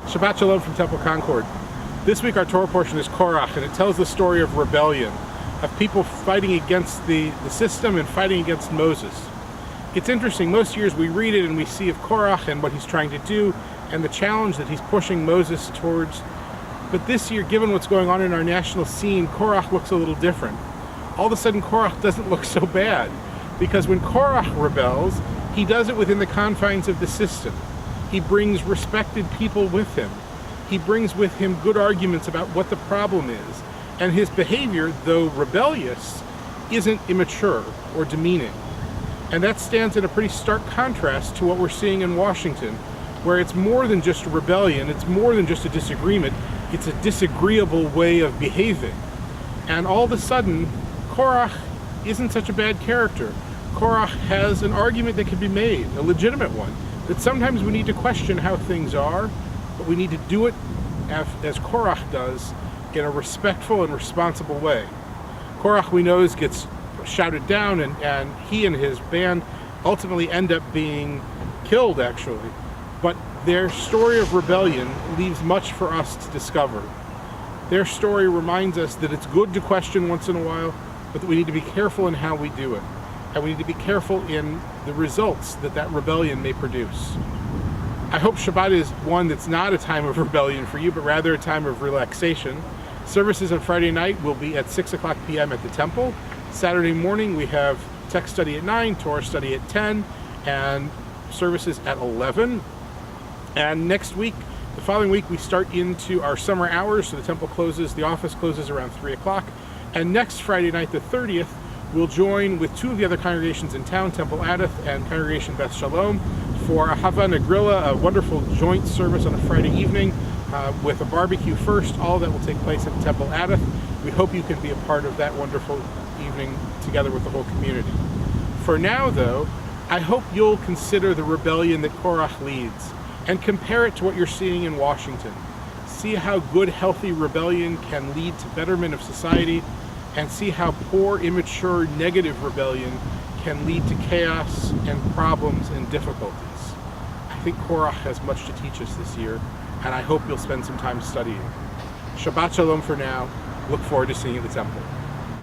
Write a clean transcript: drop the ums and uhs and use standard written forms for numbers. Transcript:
Shabbat Shalom from Temple Concord. This week our Torah portion is Korach, and it tells the story of rebellion, of people fighting against the system and fighting against Moses. It's interesting, most years we read it and we see of Korach and what he's trying to do and the challenge that he's pushing Moses towards. But this year, given what's going on in our national scene, Korach looks a little different. All of a sudden Korach doesn't look so bad, because when Korach rebels, he does it within the confines of the system. He brings respected people with him. He brings with him good arguments about what the problem is. And his behavior, though rebellious, isn't immature or demeaning. And that stands in a pretty stark contrast to what we're seeing in Washington, where it's more than just a rebellion, it's more than just a disagreement, it's a disagreeable way of behaving. And all of a sudden, Korach isn't such a bad character. Korach has an argument that can be made, a legitimate one, that sometimes we need to question how things are, but we need to do it as Korach does, in a respectful and responsible way. Korach, we know, gets shouted down, and he and his band ultimately end up being killed, actually. But their story of rebellion leaves much for us to discover. Their story reminds us that it's good to question once in a while, but that we need to be careful in how we do it. And we need to be careful in the results that rebellion may produce. I hope Shabbat is one that's not a time of rebellion for you, but rather a time of relaxation. Services on Friday night will be at 6 o'clock p.m. at the temple. Saturday morning we have text study at 9, Torah study at 10, and services at 11. And next week, the following week, we start into our summer hours, so the temple closes, the office closes around 3 o'clock. And next Friday night, the 30th, we'll join with two of the other congregations in town, Temple Adath and Congregation Beth Shalom, for a Hava Negrilla, a wonderful joint service on a Friday evening with a barbecue first. All of that will take place at Temple Adath. We hope you can be a part of that wonderful evening together with the whole community. For now, though, I hope you'll consider the rebellion that Korach leads and compare it to what you're seeing in Washington. See how good, healthy rebellion can lead to betterment of society, and see how poor, immature, negative rebellion can lead to chaos and problems and difficulties. I think Korach has much to teach us this year, and I hope you'll spend some time studying. Shabbat Shalom for now. Look forward to seeing you at the temple.